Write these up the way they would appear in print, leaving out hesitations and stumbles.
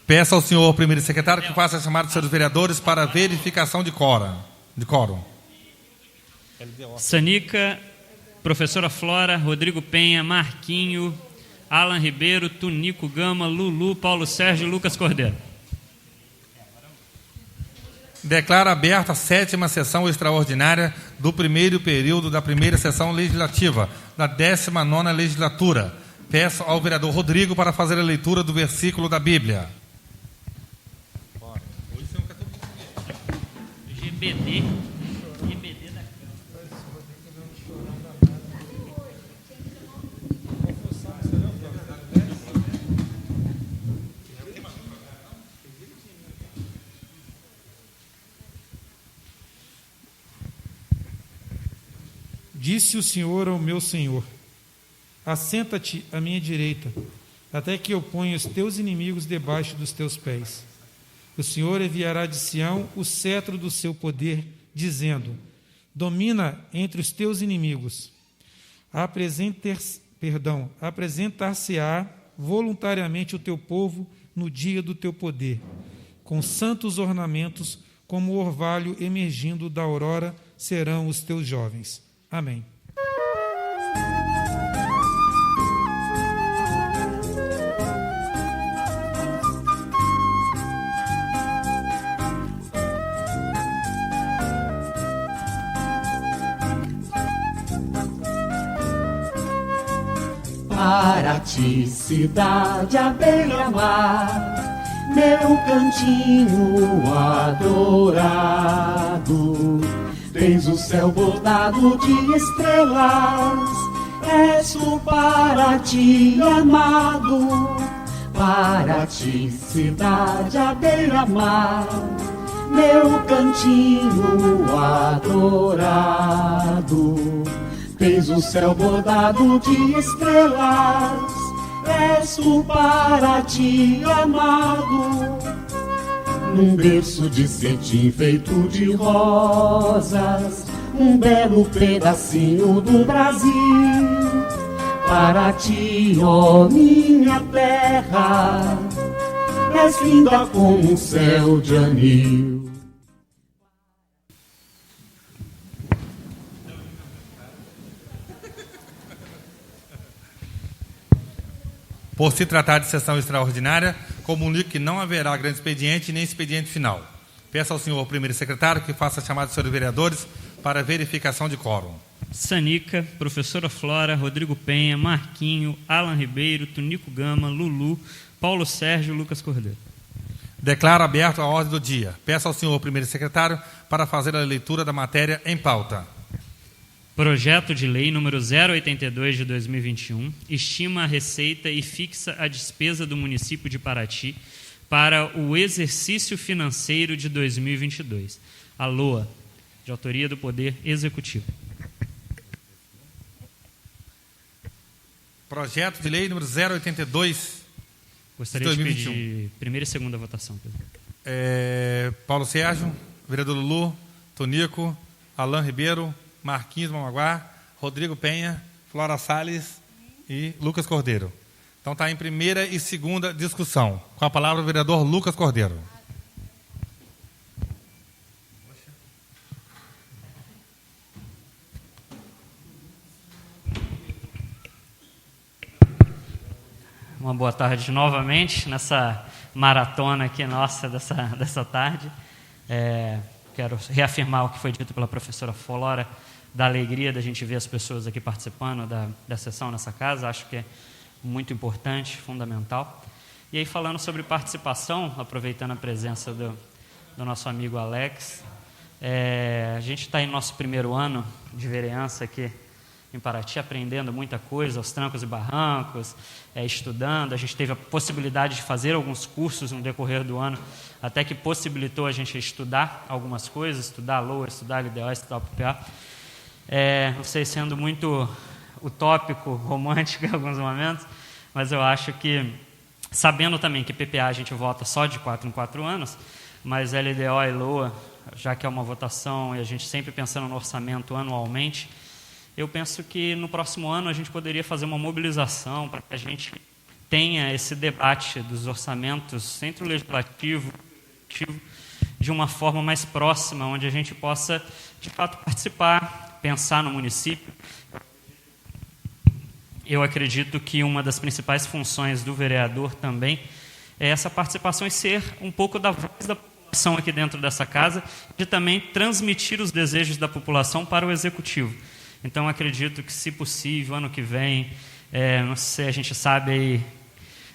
Peço ao senhor primeiro secretário que faça a chamada dos senhores vereadores para verificação de quórum. Sanica, professora Flora, Rodrigo Penha, Marquinho, Alan Ribeiro, Tunico Gama, Lulu, Paulo Sérgio e Lucas Cordeiro. Declaro aberta a 7ª sessão extraordinária do primeiro período da primeira sessão legislativa da 19ª legislatura. Peço ao vereador Rodrigo para fazer a leitura do versículo da Bíblia. GBD da Disse o Senhor ao meu Senhor: assenta-te à minha direita, até que eu ponha os teus inimigos debaixo dos teus pés. O Senhor enviará de Sião o cetro do seu poder, dizendo: domina entre os teus inimigos. Apresentar-se-á voluntariamente o teu povo no dia do teu poder, com santos ornamentos, como o orvalho emergindo da aurora, serão os teus jovens. Amém. Para ti, cidade à beira-mar, meu cantinho adorado. Tens o céu bordado de estrelas, és o para ti amado. Para ti, cidade à beira-mar, meu cantinho adorado. Tens o céu bordado de estrelas, és o para ti amado. Num berço de cetim feito de rosas, um belo pedacinho do Brasil. Para ti, ó minha terra, és linda como um céu de anil. Por se tratar de sessão extraordinária, comunico que não haverá grande expediente nem expediente final. Peço ao senhor primeiro secretário que faça a chamada dos senhores vereadores para verificação de quórum. Sanica, professora Flora, Rodrigo Penha, Marquinho, Alan Ribeiro, Tunico Gama, Lulu, Paulo Sérgio e Lucas Cordeiro. Declaro aberto a ordem do dia. Peço ao senhor primeiro secretário para fazer a leitura da matéria em pauta. Projeto de Lei número 082 de 2021 estima a receita e fixa a despesa do município de Paraty para o exercício financeiro de 2022. A LOA, de autoria do Poder Executivo. Projeto de Lei número 082 Gostaria de 2021. De pedir primeira e segunda votação, Pedro. Paulo Sérgio, vereador Lulu, Tonico, Alan Ribeiro, Marquinhos Mamaguá, Rodrigo Penha, Flora Salles e Lucas Cordeiro. Então está em primeira e segunda discussão. Com a palavra o vereador Lucas Cordeiro. Uma boa tarde novamente nessa maratona aqui nossa dessa tarde. Quero reafirmar o que foi dito pela professora Flora, da alegria da gente ver as pessoas aqui participando da sessão nessa casa. Acho que é muito importante, fundamental. E aí, falando sobre participação, aproveitando a presença do nosso amigo Alex, a gente está em nosso primeiro ano de vereança aqui em Paraty, aprendendo muita coisa, aos trancos e barrancos, estudando. A gente teve a possibilidade de fazer alguns cursos no decorrer do ano, até que possibilitou a gente estudar algumas coisas, estudar a LOA, estudar a LDO, estudar o PPA. Não sei, sendo muito utópico, romântico em alguns momentos, mas eu acho que, sabendo também que PPA a gente vota só de 4 em 4 anos, mas LDO e LOA, já que é uma votação e a gente sempre pensando no orçamento anualmente, eu penso que no próximo ano a gente poderia fazer uma mobilização para que a gente tenha esse debate dos orçamentos entre o legislativo e o executivo de uma forma mais próxima, onde a gente possa, de fato, participar, pensar no município. Eu acredito que uma das principais funções do vereador também é essa participação e ser um pouco da voz da população aqui dentro dessa casa, de também transmitir os desejos da população para o executivo. Então, acredito que, se possível, ano que vem, não sei, a gente sabe aí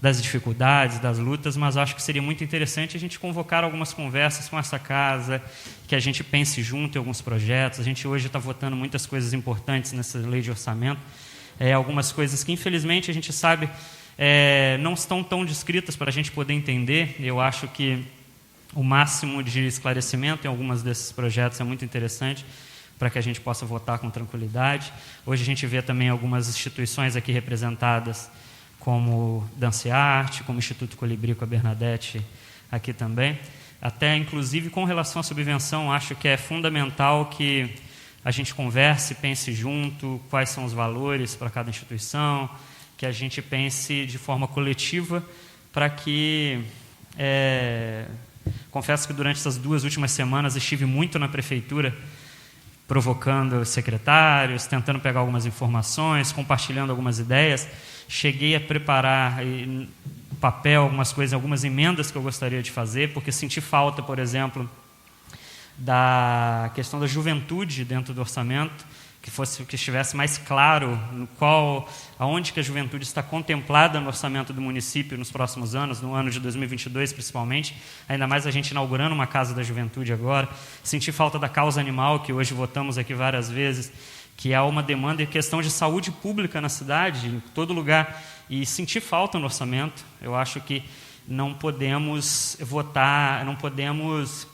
das dificuldades, das lutas, mas acho que seria muito interessante a gente convocar algumas conversas com essa casa, que a gente pense junto em alguns projetos. A gente hoje está votando muitas coisas importantes nessa lei de orçamento, algumas coisas que, infelizmente, a gente sabe não estão tão descritas para a gente poder entender. Eu acho que o máximo de esclarecimento em alguns desses projetos é muito interessante, para que a gente possa votar com tranquilidade. Hoje a gente vê também algumas instituições aqui representadas, como Dança e Arte, como o Instituto Colibri com a Bernadette aqui também. Até, inclusive, com relação à subvenção, acho que é fundamental que a gente converse, pense junto quais são os valores para cada instituição, que a gente pense de forma coletiva para que... Confesso que durante essas 2 últimas semanas estive muito na prefeitura, provocando secretários, tentando pegar algumas informações, compartilhando algumas ideias. Cheguei a preparar em papel algumas coisas, algumas emendas que eu gostaria de fazer, porque senti falta, por exemplo, da questão da juventude dentro do orçamento, que estivesse mais claro aonde que a juventude está contemplada no orçamento do município nos próximos anos, no ano de 2022 principalmente, ainda mais a gente inaugurando uma Casa da Juventude agora. Senti falta da causa animal, que hoje votamos aqui várias vezes, que é uma demanda e questão de saúde pública na cidade, em todo lugar, e senti falta no orçamento. Eu acho que não podemos votar, não podemos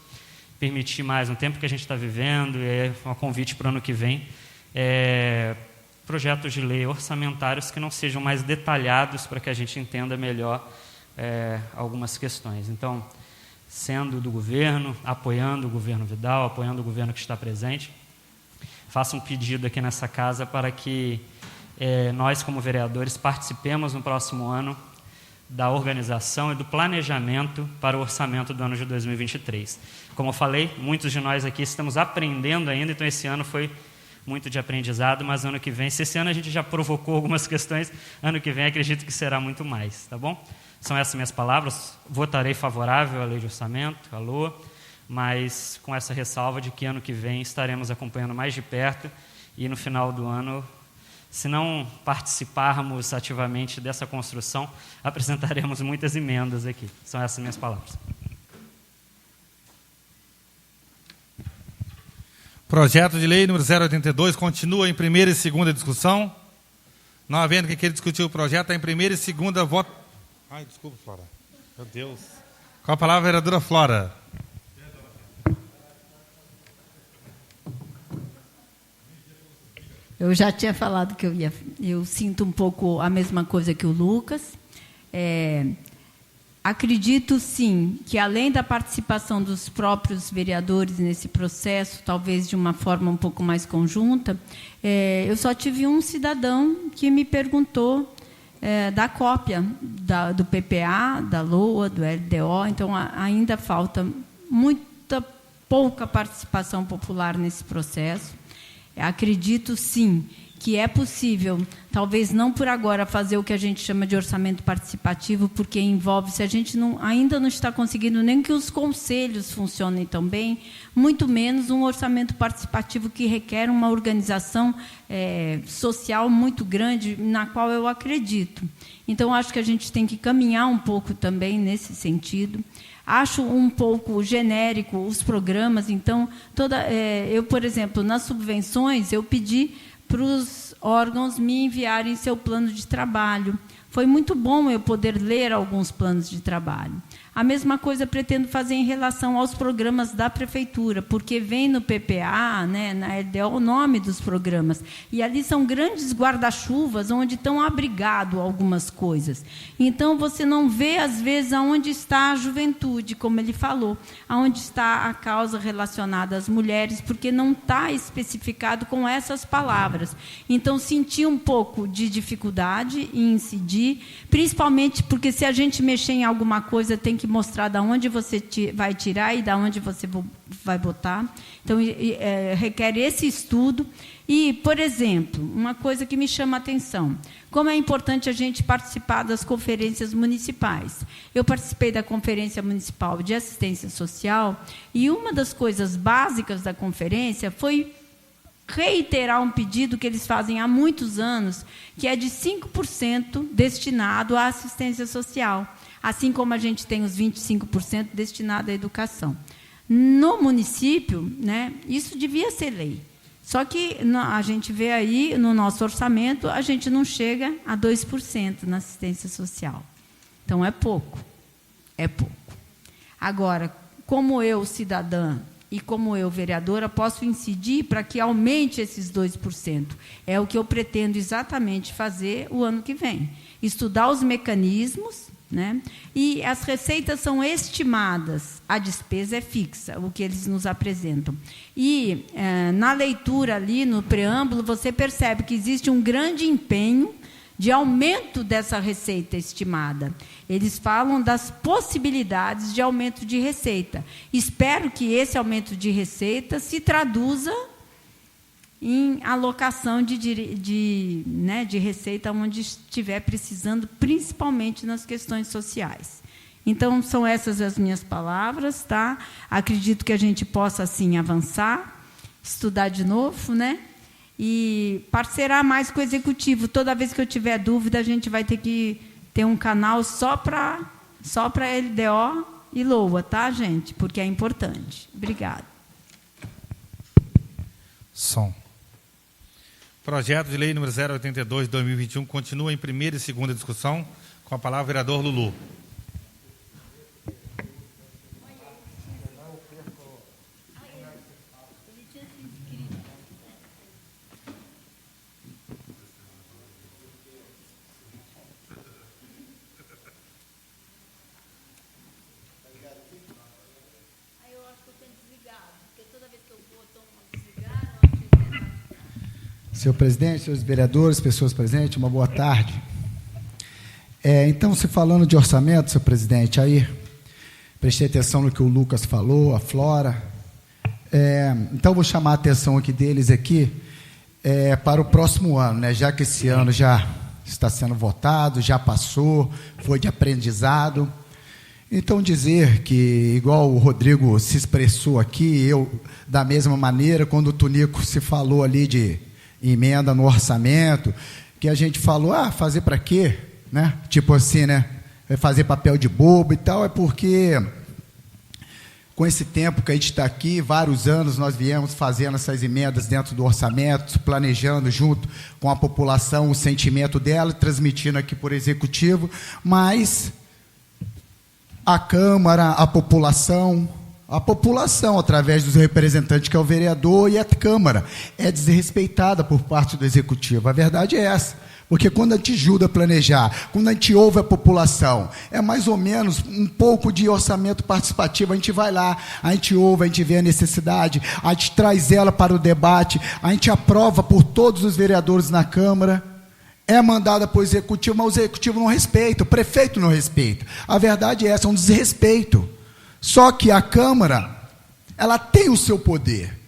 permitir mais, no tempo que a gente está vivendo, é um convite para o ano que vem, projetos de lei orçamentários que não sejam mais detalhados para que a gente entenda melhor algumas questões. Então, sendo do governo, apoiando o governo Vidal, apoiando o governo que está presente, faço um pedido aqui nessa casa para que nós, como vereadores, participemos no próximo ano da organização e do planejamento para o orçamento do ano de 2023. Como eu falei, muitos de nós aqui estamos aprendendo ainda, então esse ano foi muito de aprendizado, mas ano que vem, se esse ano a gente já provocou algumas questões, ano que vem acredito que será muito mais, tá bom? São essas minhas palavras. Votarei favorável à lei de orçamento, à LOA, mas com essa ressalva de que ano que vem estaremos acompanhando mais de perto e no final do ano, se não participarmos ativamente dessa construção, apresentaremos muitas emendas aqui. São essas minhas palavras. Projeto de lei número 082 continua em primeira e segunda discussão. Não havendo que queira discutir o projeto, está em primeira e segunda voto. Ai, desculpa, Flora. Meu Deus. Com a palavra, a vereadora Flora. Eu já tinha falado que eu sinto um pouco a mesma coisa que o Lucas. Acredito, sim, que além da participação dos próprios vereadores nesse processo, talvez de uma forma um pouco mais conjunta, eu só tive um cidadão que me perguntou da cópia do PPA, da LOA, do LDO, então ainda falta pouca participação popular nesse processo. Acredito, sim, que é possível, talvez não por agora, fazer o que a gente chama de orçamento participativo, porque envolve, se a gente ainda não está conseguindo nem que os conselhos funcionem tão bem, muito menos um orçamento participativo que requer uma organização social muito grande, na qual eu acredito. Então, acho que a gente tem que caminhar um pouco também nesse sentido. Acho um pouco genérico os programas, então, eu, por exemplo, nas subvenções, eu pedi para os órgãos me enviarem seu plano de trabalho. Foi muito bom eu poder ler alguns planos de trabalho. A mesma coisa pretendo fazer em relação aos programas da prefeitura, porque vem no PPA, na LDO, o nome dos programas. E ali são grandes guarda-chuvas onde estão abrigadas algumas coisas. Então, você não vê, às vezes, aonde está a juventude, como ele falou, aonde está a causa relacionada às mulheres, porque não está especificado com essas palavras. Então, senti um pouco de dificuldade em incidir incidir, principalmente porque se a gente mexer em alguma coisa, tem que mostrar de onde você vai tirar e de onde você vai botar. Então, requer esse estudo. E, por exemplo, uma coisa que me chama a atenção, como é importante a gente participar das conferências municipais. Eu participei da Conferência Municipal de Assistência Social e uma das coisas básicas da conferência foi reiterar um pedido que eles fazem há muitos anos, que é de 5% destinado à assistência social, assim como a gente tem os 25% destinado à educação. No município, né, isso devia ser lei. Só que a gente vê aí, no nosso orçamento, a gente não chega a 2% na assistência social. Então, é pouco. É pouco. Agora, como eu, cidadã, e como eu, vereadora, posso incidir para que aumente esses 2%. É o que eu pretendo exatamente fazer o ano que vem. Estudar os mecanismos, né? E as receitas são estimadas, a despesa é fixa, o que eles nos apresentam. E, na leitura ali, no preâmbulo, você percebe que existe um grande empenho de aumento dessa receita estimada. Eles falam das possibilidades de aumento de receita. Espero que esse aumento de receita se traduza em alocação de receita onde estiver precisando, principalmente nas questões sociais. Então, são essas as minhas palavras, tá? Acredito que a gente possa, assim, avançar, estudar de novo, né? E parceirar mais com o Executivo. Toda vez que eu tiver dúvida, a gente vai ter que ter um canal só para LDO e LOA, tá, gente? Porque é importante. Obrigada. Som. Projeto de lei número 082 de 2021 continua em primeira e segunda discussão. Com a palavra o vereador Lulu. Senhor presidente, senhores vereadores, pessoas presentes, uma boa tarde. Então, se falando de orçamento, senhor presidente, aí prestei atenção no que o Lucas falou, a Flora. Então, vou chamar a atenção aqui deles aqui para o próximo ano, né? Já que esse ano já está sendo votado, já passou, foi de aprendizado. Então, dizer que, igual o Rodrigo se expressou aqui, eu, da mesma maneira, quando o Tonico se falou ali de emenda no orçamento, que a gente falou, fazer para quê? Né? Tipo assim, né? Fazer papel de bobo e tal, é porque com esse tempo que a gente está aqui, vários anos nós viemos fazendo essas emendas dentro do orçamento, planejando junto com a população o sentimento dela, transmitindo aqui por executivo, mas a Câmara, a população, através dos representantes, que é o vereador, e a Câmara, é desrespeitada por parte do Executivo. A verdade é essa. Porque quando a gente ajuda a planejar, quando a gente ouve a população, é mais ou menos um pouco de orçamento participativo. A gente vai lá, a gente ouve, a gente vê a necessidade, a gente traz ela para o debate, a gente aprova por todos os vereadores na Câmara, é mandada para o Executivo, mas o Executivo não respeita, o prefeito não respeita. A verdade é essa, é um desrespeito. Só que a Câmara, ela tem o seu poder,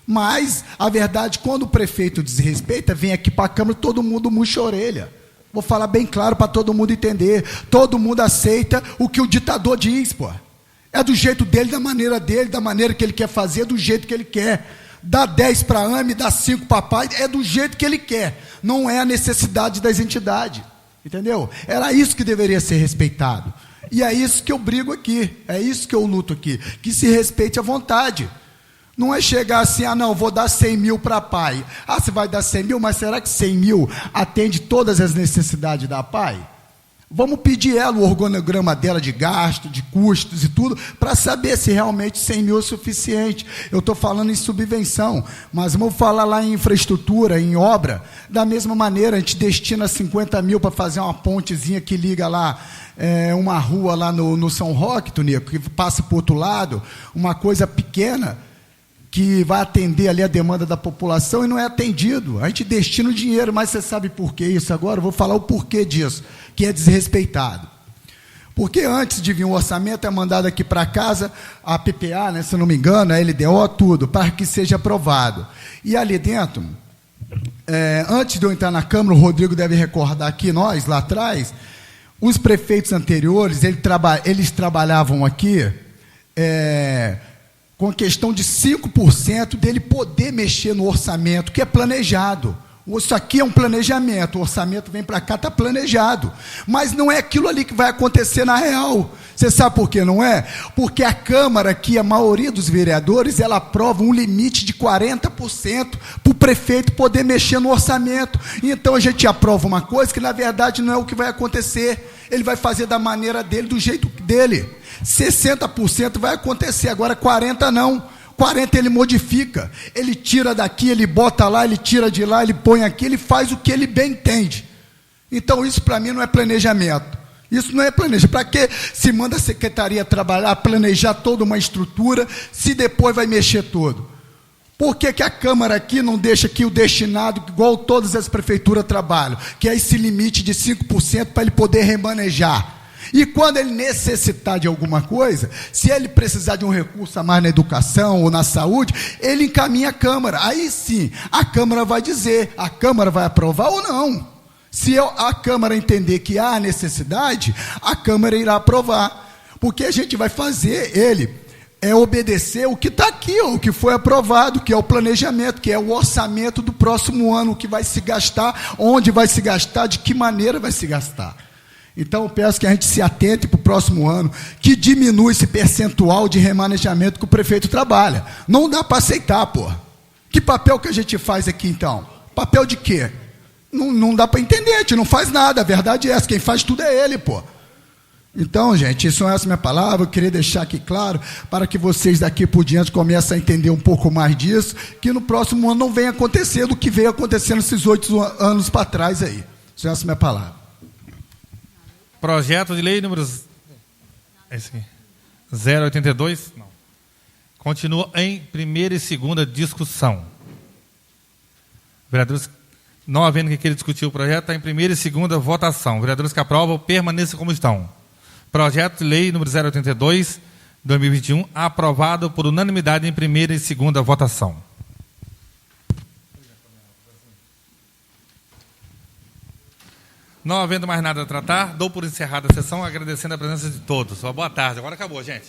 mas a verdade, quando o prefeito desrespeita, vem aqui para a Câmara, todo mundo murcha a orelha. Vou falar bem claro para todo mundo entender, todo mundo aceita o que o ditador diz, pô. É do jeito dele, da maneira que ele quer fazer, do jeito que ele quer. Dá 10 para a AME, dá 5 para a PAI, é do jeito que ele quer, não é a necessidade das entidades, entendeu? Era isso que deveria ser respeitado. E é isso que eu brigo aqui, é isso que eu luto aqui, que se respeite à vontade. Não é chegar assim, não, vou dar 100 mil para a PAI. Você vai dar 100 mil, mas será que 100 mil atende todas as necessidades da PAI? Vamos pedir ela, o organograma dela de gasto, de custos e tudo, para saber se realmente 100 mil é suficiente. Eu estou falando em subvenção, mas vamos falar lá em infraestrutura, em obra. Da mesma maneira, a gente destina 50 mil para fazer uma pontezinha que liga lá, uma rua lá no São Roque, Tonico, que passa para o outro lado, uma coisa pequena. que vai atender ali a demanda da população e não é atendido. A gente destina o dinheiro, mas você sabe por que isso agora? Eu vou falar o porquê disso, que é desrespeitado. Porque antes de vir um orçamento, é mandado aqui para casa a PPA, né, se não me engano, a LDO, tudo, para que seja aprovado. E ali dentro, antes de eu entrar na Câmara, o Rodrigo deve recordar aqui, nós, lá atrás, os prefeitos anteriores, eles trabalhavam aqui com a questão de 5% dele poder mexer no orçamento, que é planejado. Isso aqui é um planejamento, o orçamento vem para cá, está planejado. Mas não é aquilo ali que vai acontecer na real. Você sabe por que não é? Porque a Câmara aqui, a maioria dos vereadores, ela aprova um limite de 40% para o prefeito poder mexer no orçamento. Então a gente aprova uma coisa que na verdade não é o que vai acontecer. Ele vai fazer da maneira dele, do jeito dele. 60% vai acontecer, agora 40% não. 40% ele modifica, ele tira daqui, ele bota lá, ele tira de lá, ele põe aqui, ele faz o que ele bem entende. Então isso para mim não é planejamento. Isso não é planejamento. Para que se manda a secretaria trabalhar, planejar toda uma estrutura, se depois vai mexer tudo? Por que que a Câmara aqui não deixa aqui o destinado, igual todas as prefeituras trabalham, que é esse limite de 5% para ele poder remanejar? E quando ele necessitar de alguma coisa, se ele precisar de um recurso a mais na educação ou na saúde, ele encaminha a Câmara. Aí sim, a Câmara vai dizer, a Câmara vai aprovar ou não. Se a Câmara entender que há necessidade, a Câmara irá aprovar. Porque a gente vai fazer obedecer o que está aqui, o que foi aprovado, que é o planejamento, que é o orçamento do próximo ano, o que vai se gastar, onde vai se gastar, de que maneira vai se gastar. Então eu peço que a gente se atente para o próximo ano, que diminua esse percentual de remanejamento que o prefeito trabalha. Não dá para aceitar, pô. Que papel que a gente faz aqui, então? Papel de quê? Não dá para entender, a gente não faz nada, a verdade é essa, quem faz tudo é ele, pô. Então, gente, isso é essa minha palavra, eu queria deixar aqui claro, para que vocês daqui por diante comecem a entender um pouco mais disso, que no próximo ano não venha acontecer do que veio acontecendo esses 8 anos para trás aí. Isso é essa minha palavra. Projeto de lei número 082, não. Continua em primeira e segunda discussão. Vereadores, não havendo que queira discutir o projeto, está em primeira e segunda votação. Vereadores que aprovam, permaneçam como estão. Projeto de lei número 082, 2021, aprovado por unanimidade em primeira e segunda votação. Não havendo mais nada a tratar, dou por encerrada a sessão, agradecendo a presença de todos. Boa tarde. Agora acabou, gente.